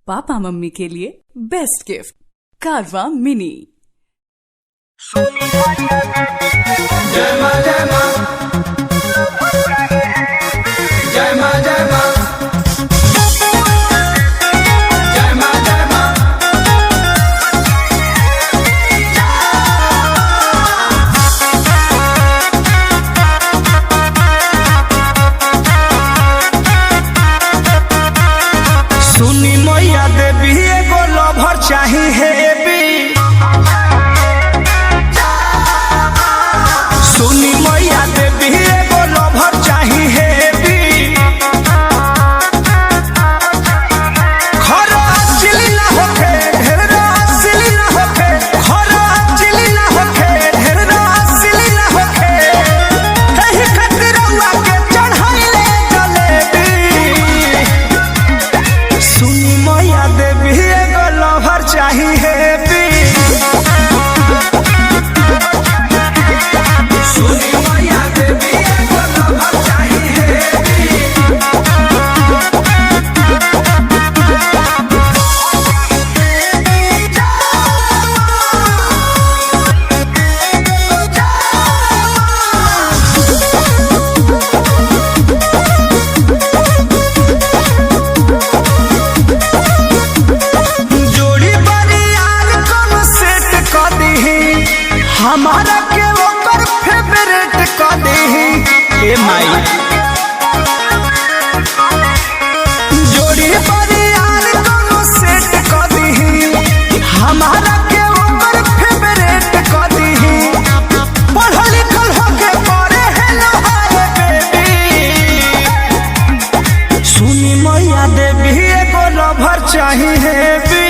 Papa mummy के लिए best gift कारवा मिनी। जय मां जय मां जय मां जय मां जय मां जय मां। सुनी मैया देवी एगो लवर चाही हेबी। सुनी मैया देवी एगो लवर चाही हेबी। खरा चिली ना होखे ढेरा सिली ना होखे। खरा चिली ना होखे ढेरा सिली ना होखे। एही खातिर रउआ के चढ़ाइले जलेबी। सुनी मैया देवी एगो लवर चाही हेबी। सुनी मैया देवी एगो लवर चाही हेबी। जोड़ी बरियार कौन सेट क दीही। हमारा के ओकर फेवरेट क दीही। ए माई जोड़ी बरियार कौन सेट क दीही। हमारा के ओकर फेवरेट क दीही। पढ़ल लिखल होके पढ़े है लोहारे बेबी। सुनी मैया देवी एगो लवर चाही हेबी।